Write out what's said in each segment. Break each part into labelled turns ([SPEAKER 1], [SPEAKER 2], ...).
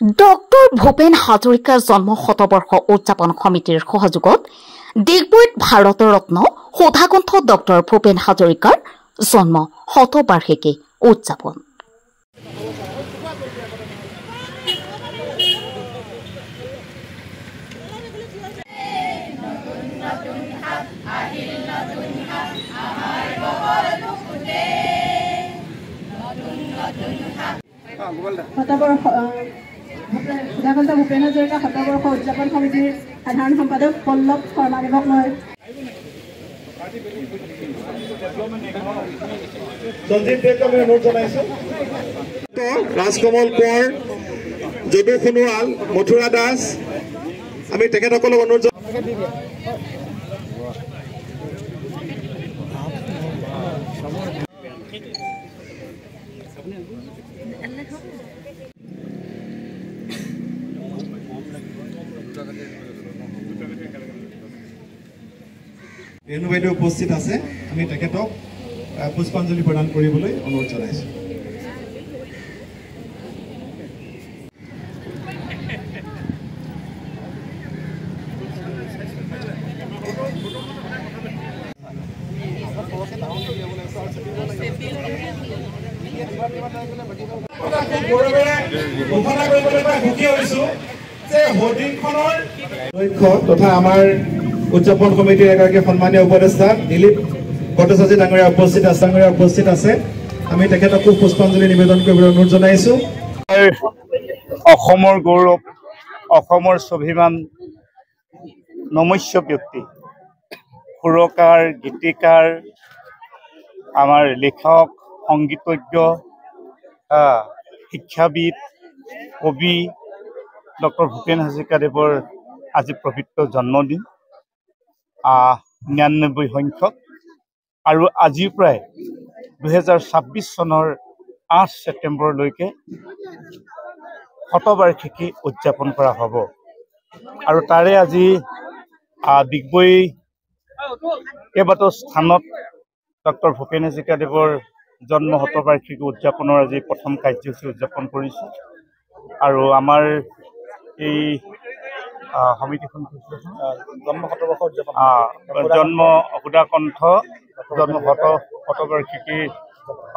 [SPEAKER 1] Doctor Bhupen হাজৰিকাৰ জন্ম শতবৰ্ষ উদযাপন সমিতিৰ সহযোগত ডিগবৈত ভাৰত ৰত্ন সুধাকণ্ঠ ডক্টৰ ভূপেন হাজৰিকাৰ জন্ম শতবাৰ্ষিকী উদযাপন।
[SPEAKER 2] সুধাকণ্ঠ ভূপেন হাজৰিকা শতবৰ্ষ উদযাপন সমিতিৰ সাধাৰণ সম্পাদক পল্লৱ শৰ্মাদেৱক মই
[SPEAKER 3] ৰাজকমল কোঁৱৰ, যদু সোণোৱাল, মথুৰা দাস, আমি তেখেতসকলক অনুৰোধ ৰেণু বাইদেউ উপস্থিত আছে, আমি তেখেতক পুষ্পাঞ্জলি প্ৰদান কৰিবলৈ অনুৰোধ জনাইছোঁ। তথা আমাৰ উদযাপন সমিতিৰ এগৰাকী সন্মানীয় উপদেষ্টা দিলীপ ভট্টাচাৰ্য ডাঙৰীয়া উপস্থিত আছে। আমি তেখেতকো পুষ্পাঞ্জলি নিবেদন কৰিবলৈ অনুৰোধ জনাইছোঁ।
[SPEAKER 4] অসমৰ গৌৰৱ, অসমৰ স্বাভিমান, নমস্য ব্যক্তি, সুৰকাৰ, গীতিকাৰ, আমাৰ লেখক, সংগীতজ্ঞ, শিক্ষাবিদ, কবি ডক্টৰ ভূপেন হাজৰিকাদেৱৰ আজি পবিত্ৰ জন্মদিন, 99 সংখ্যক, আৰু আজিৰ প্ৰায় 2026 চনৰ 8 ছেপ্টেম্বৰলৈকে শতবাৰ্ষিকী উদযাপন কৰা হ'ব। আৰু তাৰে আজি ডিগবৈ কেইবাটাও স্থানত ডক্টৰ ভূপেন হাজৰিকাদেৱৰ জন্ম শতবাৰ্ষিকী উদযাপনৰ আজি প্ৰথম কাৰ্যসূচী উদযাপন কৰিছোঁ। আৰু আমাৰ এই সমিতিখন জন্ম শতবৰ্ষ উদযাপন জন্ম সুধাকণ্ঠ জন্ম শতবাৰ্ষিকী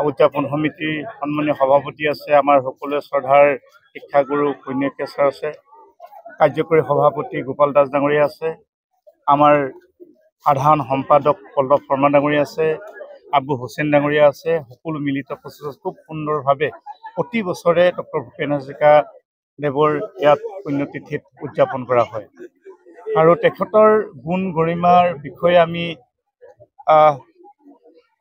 [SPEAKER 4] উদযাপন সমিতিৰ সন্মানীয় সভাপতি আছে, আমাৰ সকলোৱে শ্ৰদ্ধাৰ শিক্ষাগুৰু কন্যাকেশ ছাৰ আছে, কাৰ্যকৰী সভাপতি গোপাল দাস ডাঙৰীয়া আছে, আমাৰ সাধাৰণ সম্পাদক পল্লৱ শৰ্মা ডাঙৰীয়া আছে, আবু হুছেইন ডাঙৰীয়া আছে। সকলো মিলিত প্ৰচেষ্টাত খুব সুন্দৰভাৱে প্ৰতি বছৰে ডক্টৰ ভূপেন হাজৰিকা দেৱৰ ইয়াত পুণ্যতিথিত উদযাপন কৰা হয়। আৰু তেখেতৰ গুণ গৰিমাৰ বিষয়ে আমি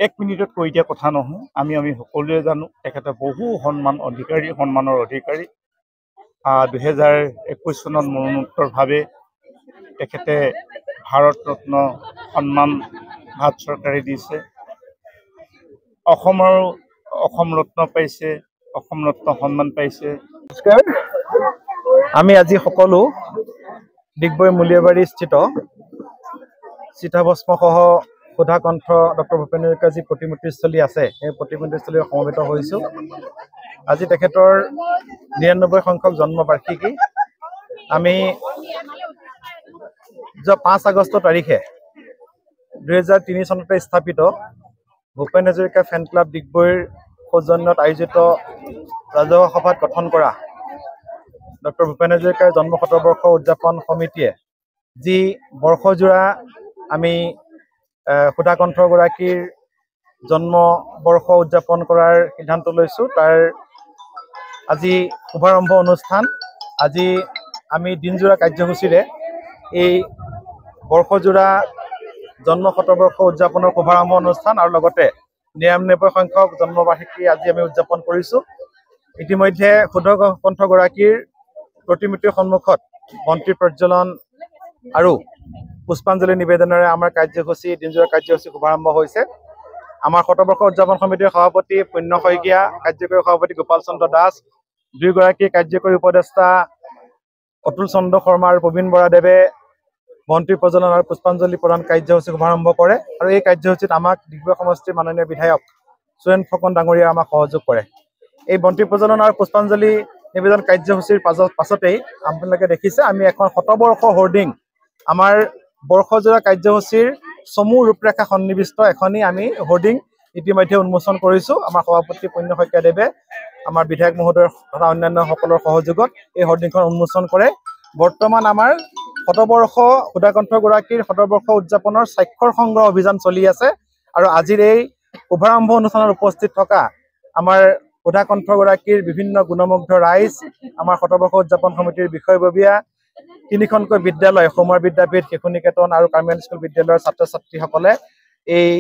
[SPEAKER 4] 1 মিনিটত কৈ দিয়া কথা নহয়, আমি সকলোৱে জানো তেখেতে বহু সন্মানৰ অধিকাৰী। 2021 চনত মৰণোত্তৰভাৱে তেখেতে ভাৰত ৰত্ন সন্মান ভাৰত চৰকাৰে দিছে। অসম ৰত্ন পাইছে, অসম ৰত্ন সন্মান পাইছে।
[SPEAKER 5] আমি আজি সকলো ডিগবৈ মূলীয়াবাৰী স্থিত চিতাভস্মসহ সুধাকণ্ঠ ডক্টৰ ভূপেন হাজৰিকাৰ যি প্ৰতিমূৰ্তিস্থলী আছে, সেই প্ৰতিমূৰ্তিস্থলীত সমবেত হৈছোঁ। আজি তেখেতৰ 99 সংখ্যক জন্মবাৰ্ষিকী। আমি যোৱা 5 আগষ্ট তাৰিখে 2003 চনতে স্থাপিত ভূপেন হাজৰিকা ফেন ক্লাব ডিগবৈৰ সৌজন্যত আয়োজিত ৰাজহুৱা সভাত গঠন কৰা ডক্টৰ ভূপেন হাজৰিকাৰ জন্ম শতবৰ্ষ উদযাপন সমিতিয়ে যি বৰ্ষজোৰা আমি সুধাকণ্ঠগৰাকীৰ জন্মবৰ্ষ উদযাপন কৰাৰ সিদ্ধান্ত লৈছোঁ, তাৰ আজি শুভাৰম্ভ অনুষ্ঠান। আজি আমি দিনজোৰা কাৰ্যসূচীৰে এই বৰ্ষজোৰা জন্ম শতবৰ্ষ উদযাপনৰ শুভাৰম্ভ অনুষ্ঠান আৰু লগতে 99 সংখ্যক জন্মবাৰ্ষিকী আজি আমি উদযাপন কৰিছোঁ। ইতিমধ্যে সুধাকণ্ঠগৰাকীৰ প্ৰতিমূৰ্তিৰ সন্মুখত বন্তি প্ৰজ্বলন আৰু পুষ্পাঞ্জলি নিবেদনেৰে আমাৰ দিনজোৰা কাৰ্যসূচী শুভাৰম্ভ হৈছে। আমাৰ শতবৰ্ষ উদযাপন সমিতিৰ সভাপতি পুণ্য শইকীয়া, কাৰ্যকৰী সভাপতি গোপাল চন্দ্ৰ দাস, 2গৰাকী কাৰ্যকৰী উপদেষ্টা অতুল চন্দ্ৰ শৰ্মা আৰু প্ৰবীণ বৰাদেৱে বন্তি প্ৰজ্বলন আৰু পুষ্পাঞ্জলি প্ৰদান কাৰ্যসূচী শুভাৰম্ভ কৰে। আৰু এই কাৰ্যসূচীত আমাক ডিগবৈ সমষ্টিৰ মাননীয় বিধায়ক সুৰেন ফুকন ডাঙৰীয়া আমাক সহযোগ কৰে। এই বন্তি প্ৰজ্বলন আৰু পুষ্পাঞ্জলি নিবেদন কাৰ্যসূচীৰ পাছতেই আপোনালোকে দেখিছে আমি এখন শতবৰ্ষ হোৰ্ডিং আমাৰ বৰ্ষজোৰা কাৰ্যসূচীৰ চমু ৰূপৰেখা সন্নিৱিষ্ট এখনি আমি হোৰ্ডিং ইতিমধ্যে উন্মোচন কৰিছোঁ। আমাৰ সভাপতি পুণ্য শইকীয়াদেৱে আমাৰ বিধায়ক মহোদয় তথা অন্যান্য সকলৰ সহযোগত এই হোৰ্ডিংখন উন্মোচন কৰে। বৰ্তমান আমাৰ শতবৰ্ষ সুধাকণ্ঠগৰাকীৰ শতবৰ্ষ উদযাপনৰ স্বাক্ষৰ সংগ্ৰহ অভিযান চলি আছে আৰু আজিৰ এই শুভাৰম্ভ অনুষ্ঠানত উপস্থিত থকা আমাৰ সুধাকণ্ঠগৰাকীৰ বিভিন্ন গুণমুগ্ধ ৰাইজ, আমাৰ শতবৰ্ষ উদযাপন সমিতিৰ বিষয়ববীয়া, 3খনকৈ বিদ্যালয় সৌমাৰ বিদ্যাপীঠ, শিশু নিকেতন আৰু কাৰ্মেল স্কুল বিদ্যালয়ৰ ছাত্ৰ ছাত্ৰীসকলে এই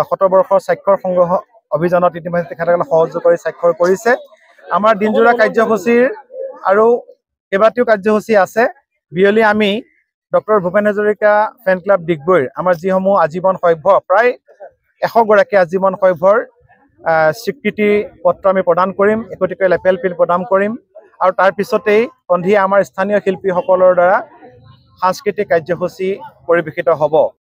[SPEAKER 5] শতবৰ্ষৰ স্বাক্ষৰ সংগ্ৰহ অভিযানত ইতিমধ্যে তেখেতসকলে সহযোগ কৰি স্বাক্ষৰ কৰিছে। আমাৰ দিনজোৰা কাৰ্যসূচীৰ আৰু কেইবাটাও কাৰ্যসূচী আছে। বিয়লি আমি doctor Bhupen Hazarika fan club ডিগবৈৰ আমাৰ যিসমূহ আজীৱন সভ্য প্ৰায় 100 গৰাকী আজীৱন সভ্যৰ স্বীকৃতি পত্ৰ আমি প্ৰদান কৰিম, একোটিকৈ লেপেল পিল প্ৰদান কৰিম আৰু তাৰ পিছতেই সন্ধিয়া আমাৰ স্থানীয় শিল্পীসকলৰ দ্বাৰা সাংস্কৃতিক কাৰ্যসূচী পৰিৱেশিত হ'ব।